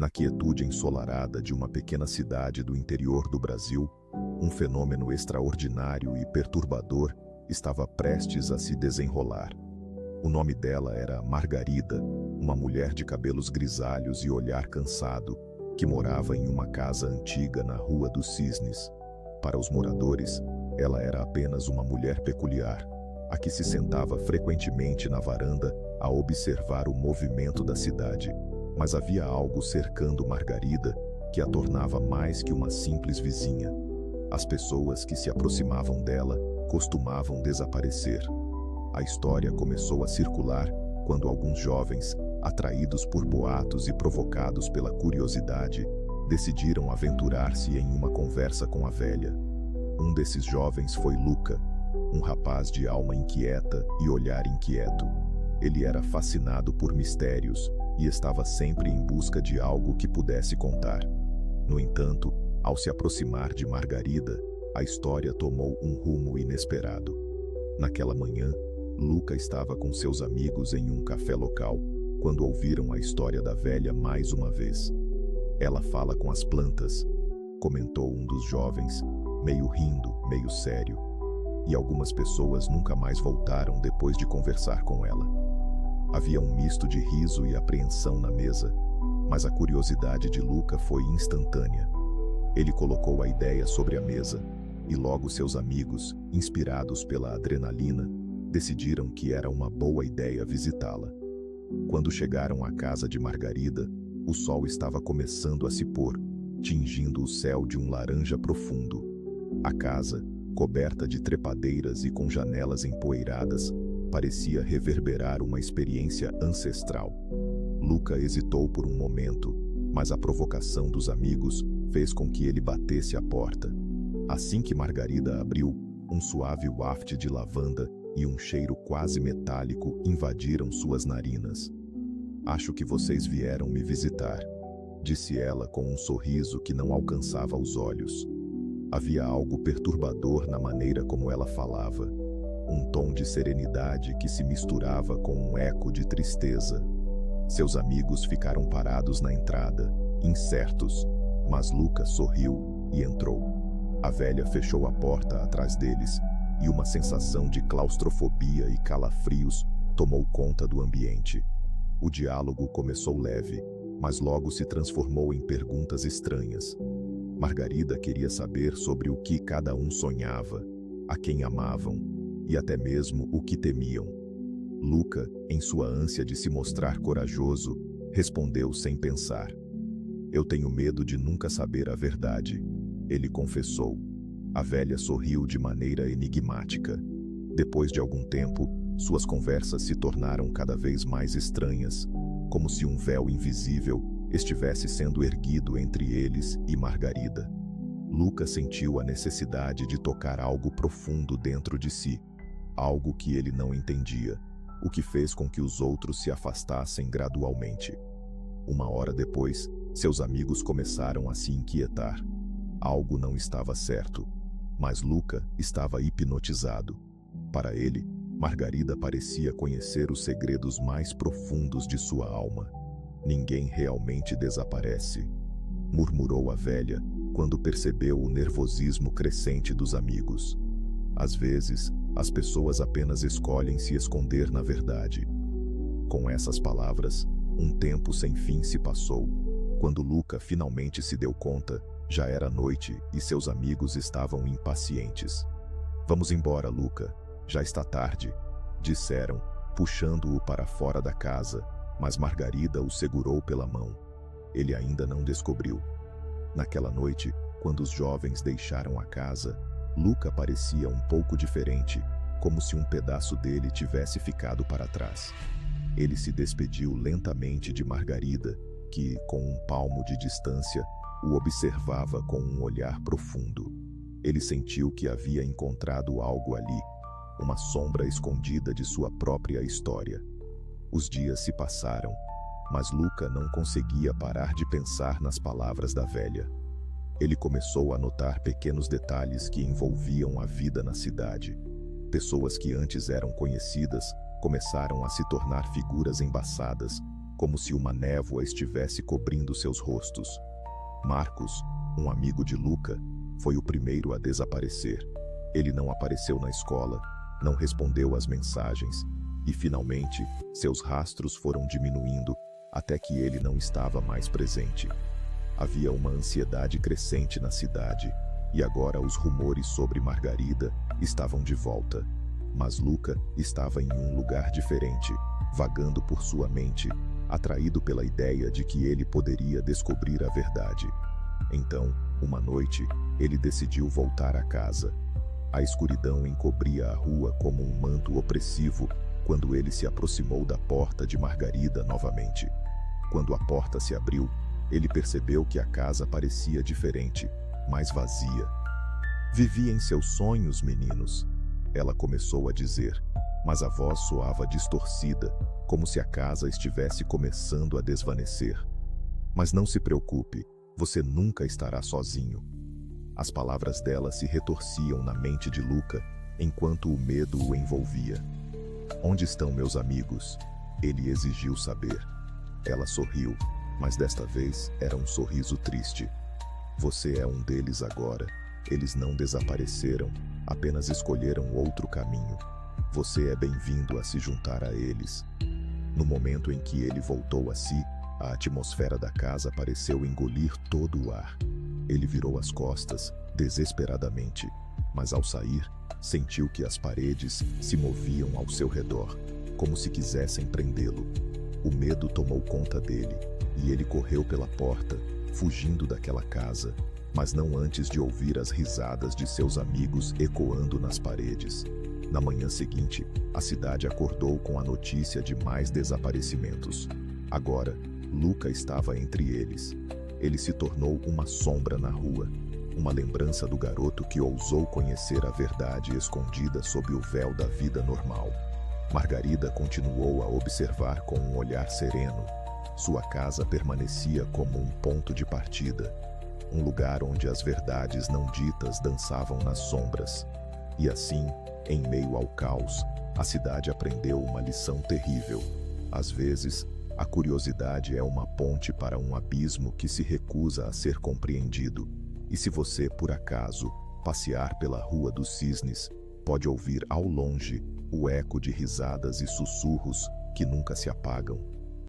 Na quietude ensolarada de uma pequena cidade do interior do Brasil, um fenômeno extraordinário e perturbador estava prestes a se desenrolar. O nome dela era Margarida, uma mulher de cabelos grisalhos e olhar cansado, que morava em uma casa antiga na Rua dos Cisnes. Para os moradores, ela era apenas uma mulher peculiar, a que se sentava frequentemente na varanda a observar o movimento da cidade. Mas havia algo cercando Margarida que a tornava mais que uma simples vizinha. As pessoas que se aproximavam dela costumavam desaparecer. A história começou a circular quando alguns jovens, atraídos por boatos e provocados pela curiosidade, decidiram aventurar-se em uma conversa com a velha. Um desses jovens foi Luca, um rapaz de alma inquieta e olhar inquieto. Ele era fascinado por mistérios e estava sempre em busca de algo que pudesse contar. No entanto, ao se aproximar de Margarida, a história tomou um rumo inesperado. Naquela manhã, Luca estava com seus amigos em um café local, quando ouviram a história da velha mais uma vez. "Ela fala com as plantas", comentou um dos jovens, meio rindo, meio sério. E algumas pessoas nunca mais voltaram depois de conversar com ela. Havia um misto de riso e apreensão na mesa, mas a curiosidade de Luca foi instantânea. Ele colocou a ideia sobre a mesa, e logo seus amigos, inspirados pela adrenalina, decidiram que era uma boa ideia visitá-la. Quando chegaram à casa de Margarida, o sol estava começando a se pôr, tingindo o céu de um laranja profundo. A casa, coberta de trepadeiras e com janelas empoeiradas, parecia reverberar uma experiência ancestral. Luca hesitou por um momento, mas a provocação dos amigos fez com que ele batesse a porta. Assim que Margarida abriu, um suave waft de lavanda e um cheiro quase metálico invadiram suas narinas. "Acho que vocês vieram me visitar", disse ela com um sorriso que não alcançava os olhos. Havia algo perturbador na maneira como ela falava, um tom de serenidade que se misturava com um eco de tristeza. Seus amigos ficaram parados na entrada, incertos, mas Luca sorriu e entrou. A velha fechou a porta atrás deles, e uma sensação de claustrofobia e calafrios tomou conta do ambiente. O diálogo começou leve, mas logo se transformou em perguntas estranhas. Margarida queria saber sobre o que cada um sonhava, a quem amavam e até mesmo o que temiam. Luca, em sua ânsia de se mostrar corajoso, respondeu sem pensar. "Eu tenho medo de nunca saber a verdade", ele confessou. A velha sorriu de maneira enigmática. Depois de algum tempo, suas conversas se tornaram cada vez mais estranhas, como se um véu invisível estivesse sendo erguido entre eles e Margarida. Luca sentiu a necessidade de tocar algo profundo dentro de si, algo que ele não entendia, o que fez com que os outros se afastassem gradualmente. Uma hora depois, seus amigos começaram a se inquietar. Algo não estava certo, mas Luca estava hipnotizado. Para ele, Margarida parecia conhecer os segredos mais profundos de sua alma. "Ninguém realmente desaparece", murmurou a velha, quando percebeu o nervosismo crescente dos amigos. "Às vezes, as pessoas apenas escolhem se esconder na verdade." Com essas palavras, um tempo sem fim se passou. Quando Luca finalmente se deu conta, já era noite e seus amigos estavam impacientes. "Vamos embora, Luca. Já está tarde", disseram, puxando-o para fora da casa, mas Margarida o segurou pela mão. Ele ainda não descobriu. Naquela noite, quando os jovens deixaram a casa, Luca parecia um pouco diferente, como se um pedaço dele tivesse ficado para trás. Ele se despediu lentamente de Margarida, que, com um palmo de distância, o observava com um olhar profundo. Ele sentiu que havia encontrado algo ali, uma sombra escondida de sua própria história. Os dias se passaram, mas Luca não conseguia parar de pensar nas palavras da velha. Ele começou a notar pequenos detalhes que envolviam a vida na cidade. Pessoas que antes eram conhecidas começaram a se tornar figuras embaçadas, como se uma névoa estivesse cobrindo seus rostos. Marcos, um amigo de Luca, foi o primeiro a desaparecer. Ele não apareceu na escola, não respondeu às mensagens, e finalmente seus rastros foram diminuindo até que ele não estava mais presente. Havia uma ansiedade crescente na cidade, e agora os rumores sobre Margarida estavam de volta. Mas Luca estava em um lugar diferente, vagando por sua mente, atraído pela ideia de que ele poderia descobrir a verdade. Então, uma noite, ele decidiu voltar a casa. A escuridão encobria a rua como um manto opressivo quando ele se aproximou da porta de Margarida novamente. Quando a porta se abriu, ele percebeu que a casa parecia diferente, mais vazia. "Vivi em seus sonhos, meninos", ela começou a dizer, mas a voz soava distorcida, como se a casa estivesse começando a desvanecer. "Mas não se preocupe, você nunca estará sozinho." As palavras dela se retorciam na mente de Luca, enquanto o medo o envolvia. "Onde estão meus amigos?" ele exigiu saber. Ela sorriu, mas desta vez era um sorriso triste. "Você é um deles agora. Eles não desapareceram, apenas escolheram outro caminho. Você é bem-vindo a se juntar a eles." No momento em que ele voltou a si, a atmosfera da casa pareceu engolir todo o ar. Ele virou as costas, desesperadamente, mas ao sair, sentiu que as paredes se moviam ao seu redor, como se quisessem prendê-lo. O medo tomou conta dele, e ele correu pela porta, fugindo daquela casa, mas não antes de ouvir as risadas de seus amigos ecoando nas paredes. Na manhã seguinte, a cidade acordou com a notícia de mais desaparecimentos. Agora, Luca estava entre eles. Ele se tornou uma sombra na rua, uma lembrança do garoto que ousou conhecer a verdade escondida sob o véu da vida normal. Margarida continuou a observar com um olhar sereno. Sua casa permanecia como um ponto de partida, um lugar onde as verdades não ditas dançavam nas sombras. E assim, em meio ao caos, a cidade aprendeu uma lição terrível. Às vezes, a curiosidade é uma ponte para um abismo que se recusa a ser compreendido. E se você, por acaso, passear pela Rua dos Cisnes, pode ouvir ao longe o eco de risadas e sussurros que nunca se apagam.